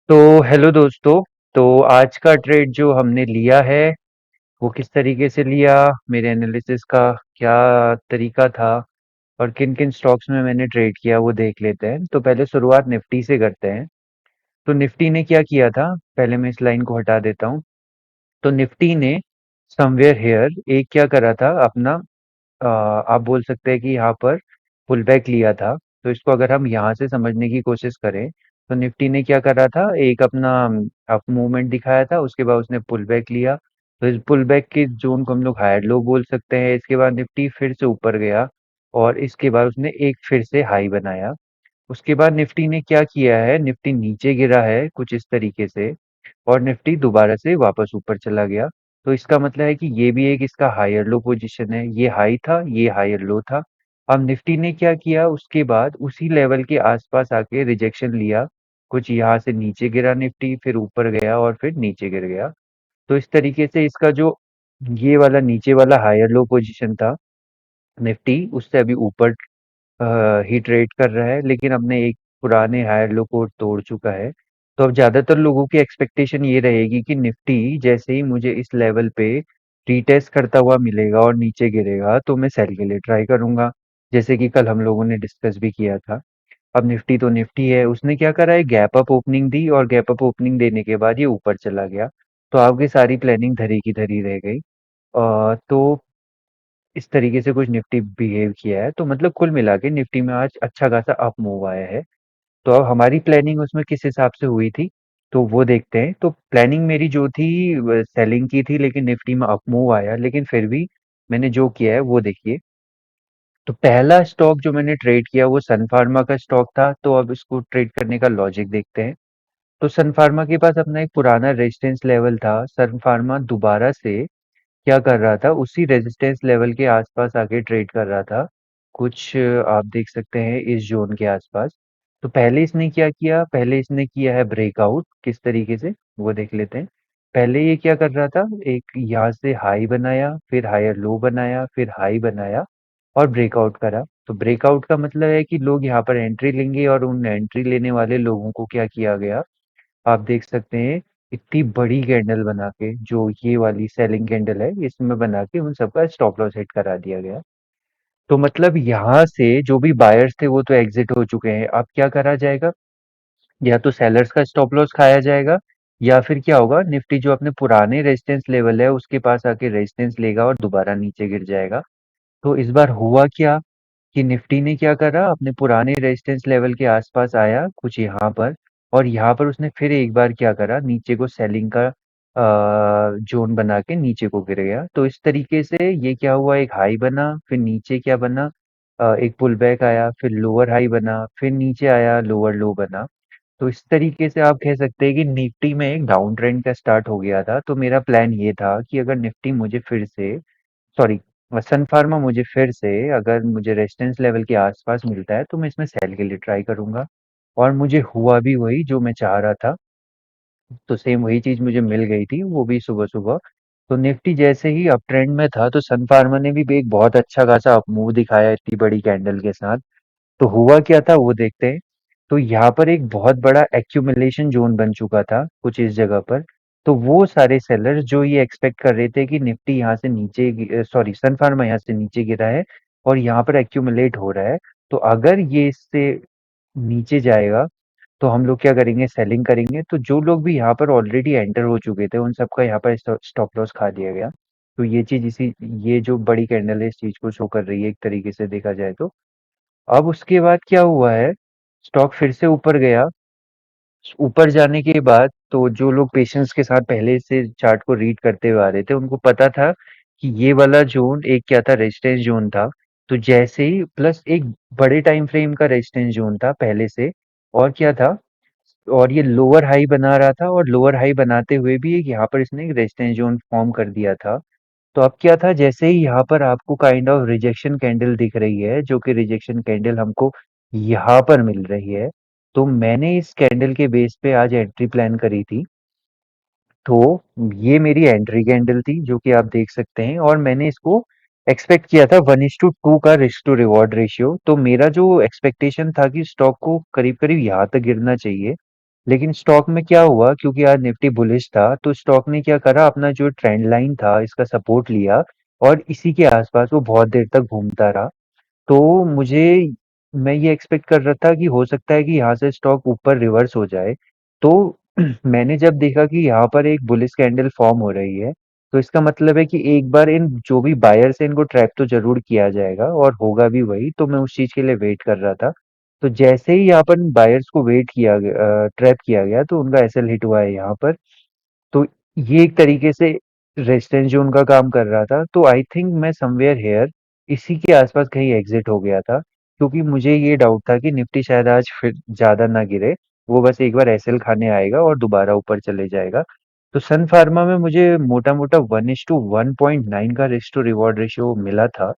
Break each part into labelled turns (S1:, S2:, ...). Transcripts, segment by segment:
S1: तो हेलो दोस्तों। तो आज का ट्रेड जो हमने लिया है वो किस तरीके से लिया, मेरे एनालिसिस का क्या तरीका था और किन किन स्टॉक्स में मैंने ट्रेड किया वो देख लेते हैं। तो पहले शुरुआत निफ्टी से करते हैं। तो निफ्टी ने क्या किया था, पहले मैं इस लाइन को हटा देता हूँ। तो निफ्टी ने समवेयर हेयर एक क्या करा था अपना, आप बोल सकते हैं कि यहाँ पर पुल बैक लिया था। तो इसको अगर हम यहाँ से समझने की कोशिश करें तो निफ्टी ने क्या करा था, एक अपना अप मूवमेंट दिखाया था, उसके बाद उसने पुल बैक लिया। तो इस पुल बैक के जोन को हम लोग हायर लो बोल सकते हैं। इसके बाद निफ्टी फिर से ऊपर गया और इसके बाद उसने एक फिर से हाई बनाया। उसके बाद निफ्टी ने क्या किया है, निफ्टी नीचे गिरा है कुछ इस तरीके से और निफ्टी दोबारा से वापस ऊपर चला गया। तो इसका मतलब है कि ये भी एक इसका हायर लो पोजीशन है, ये हाई था ये हायर लो था। अब निफ्टी ने क्या किया, उसके बाद उसी लेवल के आसपास आके रिजेक्शन लिया, कुछ यहाँ से नीचे गिरा निफ्टी, फिर ऊपर गया और फिर नीचे गिर गया। तो इस तरीके से इसका जो ये वाला नीचे वाला हायर लो पोजीशन था, निफ्टी उससे अभी ऊपर ही ट्रेड कर रहा है, लेकिन अपने एक पुराने हायर लो को तोड़ चुका है। तो अब ज्यादातर लोगों की एक्सपेक्टेशन ये रहेगी कि निफ्टी जैसे ही मुझे इस लेवल पे रीटेस्ट करता हुआ मिलेगा और नीचे गिरेगा तो मैं सेल के लिए ट्राई करूंगा, जैसे कि कल हम लोगों ने डिस्कस भी किया था। अब निफ्टी तो निफ्टी है, उसने क्या करा है, गैप अप ओपनिंग दी और गैप अप ओपनिंग देने के बाद ये ऊपर चला गया। तो आपकी सारी प्लानिंग धरी की धरी रह गई। तो इस तरीके से कुछ निफ्टी बिहेव किया है। तो मतलब कुल मिला के निफ्टी में आज अच्छा खासा अप मूव आया है। तो अब हमारी प्लानिंग उसमें किस हिसाब से हुई थी तो वो देखते हैं। तो प्लानिंग मेरी जो थी सेलिंग की थी, लेकिन निफ्टी में अप मूव आया, लेकिन फिर भी मैंने जो किया है वो देखिए। तो पहला स्टॉक जो मैंने ट्रेड किया वो सन फार्मा का स्टॉक था। तो अब इसको ट्रेड करने का लॉजिक देखते हैं। तो सन फार्मा के पास अपना एक पुराना रेजिस्टेंस लेवल था। सन फार्मा दोबारा से क्या कर रहा था, उसी रेजिस्टेंस लेवल के आसपास आके ट्रेड कर रहा था, कुछ आप देख सकते हैं इस जोन के आसपास। तो पहले इसने क्या किया, पहले इसने किया है ब्रेकआउट, किस तरीके से वो देख लेते हैं। पहले ये क्या कर रहा था, एक यहाँ से हाई बनाया, फिर हायर लो बनाया, फिर हाई बनाया और ब्रेकआउट करा। तो ब्रेकआउट का मतलब है कि लोग यहाँ पर एंट्री लेंगे और उन एंट्री लेने वाले लोगों को क्या किया गया, आप देख सकते हैं इतनी बड़ी कैंडल बना के, जो ये वाली सेलिंग कैंडल है इसमें बना के उन सबका स्टॉप लॉस हिट करा दिया गया। तो मतलब यहाँ से जो भी बायर्स थे वो तो एग्जिट हो चुके हैं। अब क्या करा जाएगा, या तो सेलर्स का स्टॉप लॉस खाया जाएगा, या फिर क्या होगा, निफ्टी जो अपने पुराने रेजिस्टेंस लेवल है उसके पास आके रेजिस्टेंस लेगा और दोबारा नीचे गिर जाएगा। तो इस बार हुआ क्या कि निफ्टी ने क्या करा, अपने पुराने रेजिस्टेंस लेवल के आसपास आया कुछ यहाँ पर, और यहाँ पर उसने फिर एक बार क्या करा, नीचे को सेलिंग का जोन बना के नीचे को गिर गया। तो इस तरीके से ये क्या हुआ, एक हाई बना, फिर नीचे क्या बना, एक पुल बैक आया, फिर लोअर हाई बना, फिर नीचे आया, लोअर लो बना। तो इस तरीके से आप कह सकते हैं कि निफ्टी में एक डाउन ट्रेंड का स्टार्ट हो गया था। तो मेरा प्लान ये था कि अगर निफ्टी मुझे फिर से, सॉरी, सन फार्मा मुझे फिर से अगर मुझे रेजिस्टेंस लेवल के आसपास मिलता है तो मैं इसमें सेल के लिए ट्राई करूंगा। और मुझे हुआ भी वही जो मैं चाह रहा था। तो सेम वही चीज मुझे मिल गई थी, वो भी सुबह सुबह। तो निफ्टी जैसे ही अप ट्रेंड में था तो सन फार्मा ने भी एक बहुत अच्छा खासा अप मूव दिखाया इतनी बड़ी कैंडल के साथ। तो हुआ क्या था वो देखते हैं। तो यहाँ पर एक बहुत बड़ा एक्यूमुलेशन जोन बन चुका था कुछ इस जगह पर। तो वो सारे सेलर्स जो ये एक्सपेक्ट कर रहे थे कि निफ्टी यहाँ से नीचे, सॉरी, सन फार्मा यहाँ से नीचे गिरा है और यहाँ पर एक्यूमुलेट हो रहा है, तो अगर ये इससे नीचे जाएगा तो हम लोग क्या करेंगे, सेलिंग करेंगे। तो जो लोग भी यहाँ पर ऑलरेडी एंटर हो चुके थे उन सबका यहाँ पर स्टॉप लॉस खा दिया गया। तो ये चीज इसी, ये जो बड़ी कैंडल है इस चीज को शो कर रही है एक तरीके से देखा जाए तो। अब उसके बाद क्या हुआ है, स्टॉक फिर से ऊपर गया। ऊपर जाने के बाद तो जो लोग पेशेंस के साथ पहले से चार्ट को रीड करते हुए आ रहे थे उनको पता था कि ये वाला जोन एक क्या था, रेजिस्टेंस जोन था। तो जैसे ही प्लस एक बड़े टाइम फ्रेम का रेजिस्टेंस जोन था पहले से, और क्या था, और ये लोअर हाई बना रहा था और लोअर हाई बनाते हुए भी एक यहाँ पर इसने एक रेजिस्टेंस जोन फॉर्म कर दिया था। तो अब क्या था, जैसे ही यहाँ पर आपको काइंड ऑफ रिजेक्शन कैंडल दिख रही है, जो कि रिजेक्शन कैंडल हमको यहाँ पर मिल रही है, तो मैंने इस कैंडल के बेस पे आज एंट्री प्लान करी थी। तो ये मेरी एंट्री कैंडल थी जो कि आप देख सकते हैं, और मैंने इसको एक्सपेक्ट किया था 1:2 का रिस्क टू रिवॉर्ड रेशियो। तो मेरा जो एक्सपेक्टेशन था कि स्टॉक को करीब करीब यहाँ तक गिरना चाहिए, लेकिन स्टॉक में क्या हुआ, क्योंकि आज निफ्टी बुलिश था तो स्टॉक ने क्या करा, अपना जो ट्रेंड लाइन था इसका सपोर्ट लिया और इसी के आसपास वो बहुत देर तक घूमता रहा। तो मैं ये एक्सपेक्ट कर रहा था कि हो सकता है कि यहाँ से स्टॉक ऊपर रिवर्स हो जाए। तो मैंने जब देखा कि यहाँ पर एक बुलिश कैंडल फॉर्म हो रही है, तो इसका मतलब है कि एक बार इन जो भी बायर्स हैं इनको ट्रैप तो जरूर किया जाएगा और होगा भी वही। तो मैं उस चीज के लिए वेट कर रहा था। तो जैसे ही यहाँ पर बायर्स को वेट किया गया, ट्रैप किया गया, तो उनका एसएल हिट हुआ है यहाँ पर। तो ये एक तरीके से रेजिस्टेंस जो उनका काम कर रहा था। तो आई थिंक मैं समवेयर हेयर इसी के आसपास कहीं एग्जिट हो गया था, क्योंकि मुझे ये डाउट था कि निफ्टी शायद आज फिर ज्यादा ना गिरे। वो बस एक बार एसएल खाने आएगा और दोबारा ऊपर चले जाएगा। तो सन फार्मा में मुझे मोटा मोटा 1:1.9 का रिस्क टू रिवॉर्ड रेशियो मिला था।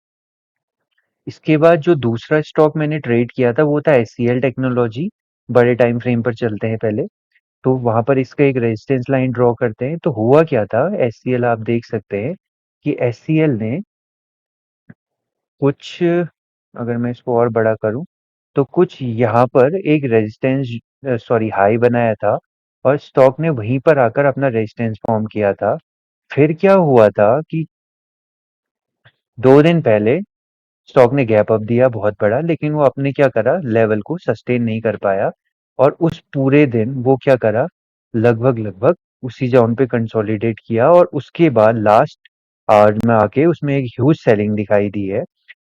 S1: इसके बाद जो दूसरा स्टॉक मैंने ट्रेड किया था वो था एचसीएल टेक्नोलॉजी। बड़े टाइम फ्रेम पर चलते हैं पहले। तो वहां पर इसका एक रेजिस्टेंस लाइन ड्रॉ करते हैं। तो हुआ क्या था, एचसीएल आप देख सकते हैं कि एचसीएल ने कुछ, अगर मैं इसको और बड़ा करूं, तो कुछ यहाँ पर एक रेजिस्टेंस, सॉरी, हाई बनाया था और स्टॉक ने वहीं पर आकर अपना रेजिस्टेंस फॉर्म किया था। फिर क्या हुआ था कि 2 दिन पहले स्टॉक ने गैप अप दिया बहुत बड़ा, लेकिन वो अपने क्या करा, लेवल को सस्टेन नहीं कर पाया। और उस पूरे दिन वो क्या करा, लगभग लगभग उसी जोन पे कंसोलिडेट किया और उसके बाद लास्ट आवर में आके उसमें एक ह्यूज सेलिंग दिखाई दी है।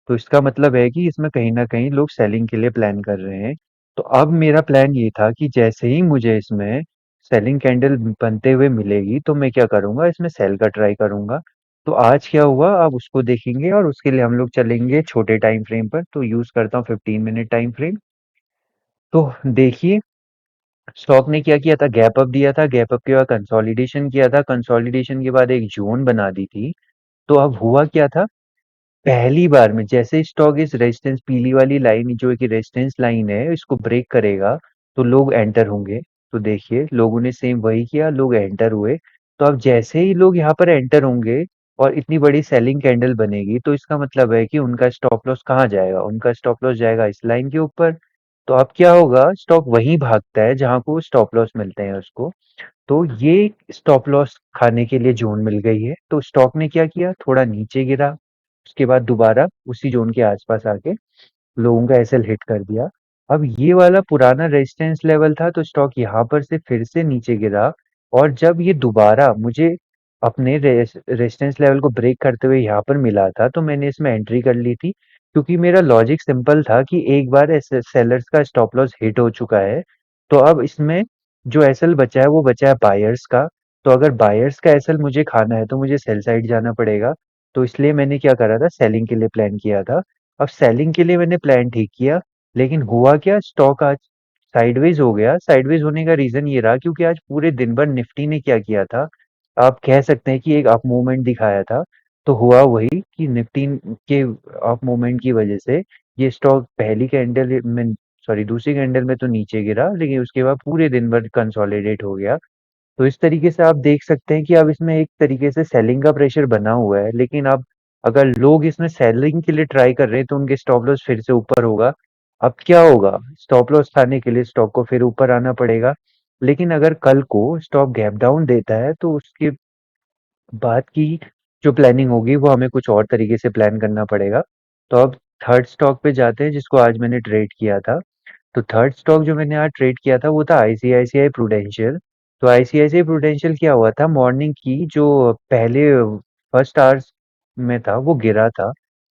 S1: तो इसका मतलब है कि इसमें कहीं ना कहीं लोग सेलिंग के लिए प्लान कर रहे हैं। तो अब मेरा प्लान ये था कि जैसे ही मुझे इसमें सेलिंग कैंडल बनते हुए मिलेगी तो मैं क्या करूंगा, इसमें सेल का ट्राई करूंगा। तो आज क्या हुआ आप उसको देखेंगे और उसके लिए हम लोग चलेंगे छोटे टाइम फ्रेम पर। तो यूज करता हूँ 15 मिनट टाइम फ्रेम। तो देखिए, स्टॉक ने क्या किया था, गैप अप दिया था, गैप अप के बाद कंसोलिडेशन किया था, कंसोलिडेशन के बाद एक जोन बना दी थी। तो अब हुआ क्या था, पहली बार में जैसे स्टॉक इस रेजिस्टेंस, पीली वाली लाइन जो एक रेजिस्टेंस लाइन है, इसको ब्रेक करेगा तो लोग एंटर होंगे। तो देखिए लोगों ने सेम वही किया, लोग एंटर हुए। तो अब जैसे ही लोग यहाँ पर एंटर होंगे और इतनी बड़ी सेलिंग कैंडल बनेगी, तो इसका मतलब है कि उनका स्टॉप लॉस कहाँ जाएगा, उनका स्टॉप लॉस जाएगा इस लाइन के ऊपर। तो अब क्या होगा, स्टॉक वहीं भागता है जहां को स्टॉप लॉस मिलते हैं उसको। तो ये स्टॉप लॉस खाने के लिए जोन मिल गई है। तो स्टॉक ने क्या किया, थोड़ा नीचे गिरा, उसके बाद दोबारा उसी जोन के आसपास आके लोगों का एसएल हिट कर दिया। अब ये वाला पुराना रेजिस्टेंस लेवल था, तो स्टॉक यहाँ पर से फिर से नीचे गिरा। और जब ये दोबारा मुझे अपने रेजिस्टेंस लेवल को ब्रेक करते हुए यहाँ पर मिला था, तो मैंने इसमें एंट्री कर ली थी, क्योंकि मेरा लॉजिक सिंपल था कि एक बार सेलर्स का स्टॉप लॉस हिट हो चुका है। तो अब इसमें जो एसएल बचा है वो बचा है बायर्स का। तो अगर बायर्स का एसएल मुझे खाना है तो मुझे सेल साइड जाना पड़ेगा। तो इसलिए मैंने क्या करा था, सेलिंग के लिए प्लान किया था। अब सेलिंग के लिए मैंने प्लान ठीक किया, लेकिन हुआ क्या, स्टॉक आज साइडवेज हो गया। साइडवेज होने का रीजन ये रहा क्योंकि आज पूरे दिन भर निफ्टी ने क्या किया था, आप कह सकते हैं कि एक अप मूवमेंट दिखाया था। तो हुआ वही कि निफ्टी के अप मूवमेंट की वजह से ये स्टॉक पहली कैंडल में, सॉरी, दूसरी कैंडल में तो नीचे गिरा, लेकिन उसके बाद पूरे दिन भर कंसोलिडेट हो गया। तो इस तरीके से आप देख सकते हैं कि अब इसमें एक तरीके से सेलिंग का प्रेशर बना हुआ है। लेकिन अब अगर लोग इसमें सेलिंग के लिए ट्राई कर रहे हैं तो उनके स्टॉप लॉस फिर से ऊपर होगा। अब क्या होगा, स्टॉप लॉस खाने के लिए स्टॉक को फिर ऊपर आना पड़ेगा। लेकिन अगर कल को स्टॉक गैप डाउन देता है तो उसके बाद की जो प्लानिंग होगी वो हमें कुछ और तरीके से प्लान करना पड़ेगा। तो अब थर्ड स्टॉक पे जाते हैं जिसको आज मैंने ट्रेड किया था। तो थर्ड स्टॉक जो मैंने आज ट्रेड किया था वो था आईसीआईसीआई प्रूडेंशियल। तो आईसीआईसीआई प्रूडेंशियल क्या हुआ था, मॉर्निंग की जो पहले फर्स्ट आवर्स में था वो गिरा था,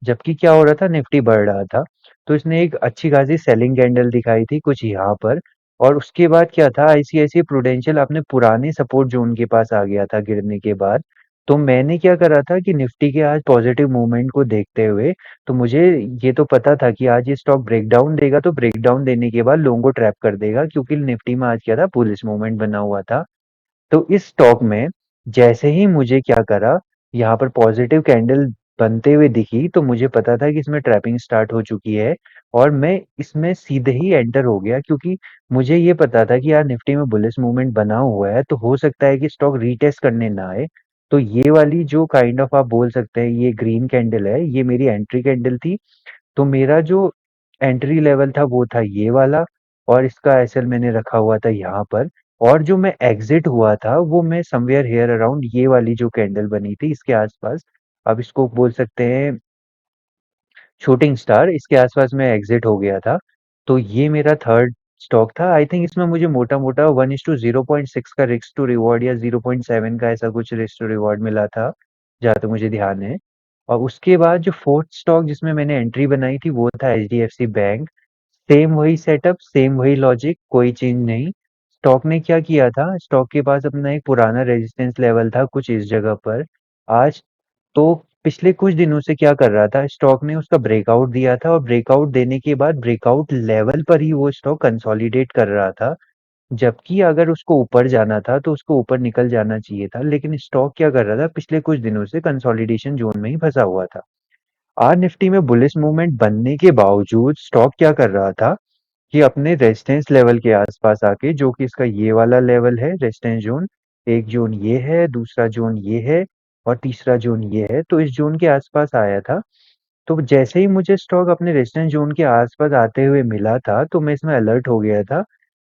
S1: जबकि क्या हो रहा था, निफ्टी बढ़ रहा था। तो इसने एक अच्छी खासी सेलिंग कैंडल दिखाई थी कुछ यहाँ पर। और उसके बाद क्या था, आईसीआईसीआई प्रूडेंशियल अपने पुराने सपोर्ट जोन के पास आ गया था गिरने के बाद। तो मैंने क्या करा था कि निफ्टी के आज पॉजिटिव मूवमेंट को देखते हुए, तो मुझे ये तो पता था कि आज ये स्टॉक ब्रेकडाउन देगा, तो ब्रेकडाउन देने के बाद लोगों को ट्रैप कर देगा, क्योंकि निफ्टी में आज क्या था, बुलिश मूवमेंट बना हुआ था। तो इस स्टॉक में जैसे ही मुझे क्या करा, यहाँ पर पॉजिटिव कैंडल बनते हुए दिखी, तो मुझे पता था कि इसमें ट्रैपिंग स्टार्ट हो चुकी है। और मैं इसमें सीधे ही एंटर हो गया, क्योंकि मुझे ये पता था कि यार निफ्टी में बुलिश मूवमेंट बना हुआ है, तो हो सकता है कि स्टॉक रीटेस्ट करने ना आए। तो ये वाली जो काइंड ऑफ आप बोल सकते हैं ये ग्रीन कैंडल है, ये मेरी एंट्री कैंडल थी। तो मेरा जो एंट्री लेवल था वो था ये वाला, और इसका एसएल मैंने रखा हुआ था यहाँ पर। और जो मैं एग्जिट हुआ था वो मैं समवेयर हियर अराउंड ये वाली जो कैंडल बनी थी इसके आसपास, अब इसको बोल सकते हैं शूटिंग स्टार, इसके आसपास मैं एग्जिट हो गया था। तो ये मेरा थर्ड स्टॉक था। आई थिंक इसमें मुझे मोटा मोटा 1:0.6 का रिस्क टू रिवॉर्ड या 0.7 का ऐसा कुछ रिस्क टू रिवॉर्ड मिला था, जहाँ तक मुझे ध्यान है। और उसके बाद जो फोर्थ स्टॉक जिसमें मैंने एंट्री बनाई थी वो था एचडीएफसी बैंक। सेम वही सेटअप, सेम वही लॉजिक, कोई चेंज नहीं। स्टॉक ने क्या किया था, स्टॉक के पास अपना एक पुराना रेजिस्टेंस लेवल था कुछ इस जगह पर। आज तो पिछले कुछ दिनों से क्या कर रहा था, स्टॉक ने उसका ब्रेकआउट दिया था और ब्रेकआउट देने के बाद ब्रेकआउट लेवल पर ही वो स्टॉक कंसोलिडेट कर रहा था। जबकि अगर उसको ऊपर जाना था तो उसको ऊपर निकल जाना चाहिए था, लेकिन स्टॉक क्या कर रहा था, पिछले कुछ दिनों से कंसोलिडेशन जोन में ही फंसा हुआ था। आज निफ्टी में बुलिश मूवमेंट बनने के बावजूद स्टॉक क्या कर रहा था कि अपने रेजिस्टेंस लेवल के आसपास आके, जो कि इसका ये वाला लेवल है रेजिस्टेंस जोन, एक जोन ये है, दूसरा जोन ये है और तीसरा जोन ये है, तो इस जोन के आसपास आया था। तो जैसे ही मुझे स्टॉक अपने रेजिस्टेंस जोन के आसपास आते हुए मिला था तो मैं इसमें अलर्ट हो गया था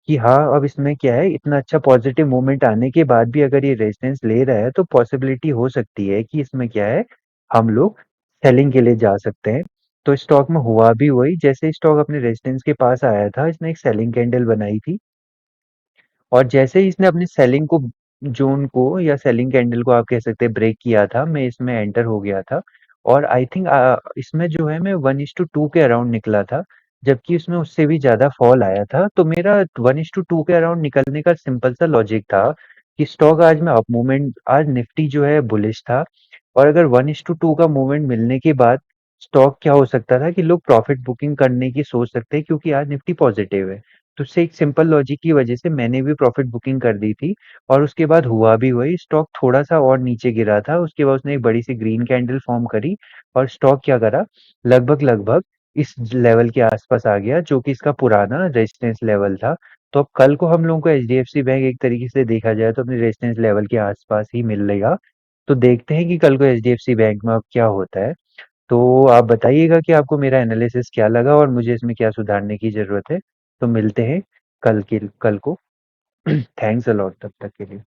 S1: कि हाँ, अब इसमें क्या है, इतना अच्छा पॉजिटिव मूवमेंट आने के बाद भी अगर ये रेजिस्टेंस ले रहा है तो पॉसिबिलिटी हो सकती है कि इसमें क्या है, हम लोग सेलिंग के लिए जा सकते हैं। तो स्टॉक में हुआ भी वही, जैसे स्टॉक अपने रेजिस्टेंस के पास आया था इसने एक सेलिंग कैंडल बनाई थी और जैसे ही इसने अपनी सेलिंग को, जोन को या सेलिंग कैंडल को आप कह सकते हैं ब्रेक किया था, मैं इसमें एंटर हो गया था। और आई थिंक इसमें जो है मैं 1:2 के अराउंड निकला था, जबकि उसमें उससे भी ज्यादा फॉल आया था। तो मेरा 1:2 के अराउंड निकलने का सिंपल सा लॉजिक था कि स्टॉक आज में अप मूवमेंट, आज निफ्टी जो है बुलिश था और अगर 1:2 का मूवमेंट मिलने के बाद स्टॉक क्या हो सकता था कि लोग प्रॉफिट बुकिंग करने की सोच सकते हैं, क्योंकि आज निफ्टी पॉजिटिव है। तो उससे एक सिंपल लॉजिक की वजह से मैंने भी प्रॉफिट बुकिंग कर दी थी और उसके बाद हुआ भी वही, स्टॉक थोड़ा सा और नीचे गिरा था, उसके बाद उसने एक बड़ी सी ग्रीन कैंडल फॉर्म करी और स्टॉक क्या करा, लगभग लगभग इस लेवल के आसपास आ गया जो कि इसका पुराना रेजिस्टेंस लेवल था। तो अब कल को हम लोगों को एचडीएफसी बैंक एक तरीके से देखा जाए तो अपने रेजिस्टेंस लेवल के आसपास ही मिलेगा। तो देखते हैं कि कल को एचडीएफसी बैंक में अब क्या होता है। तो आप बताइएगा कि आपको मेरा एनालिसिस क्या लगा और मुझे इसमें क्या सुधारने की ज़रूरत है। तो मिलते हैं कल को। थैंक्स अ लॉट तब तक के लिए।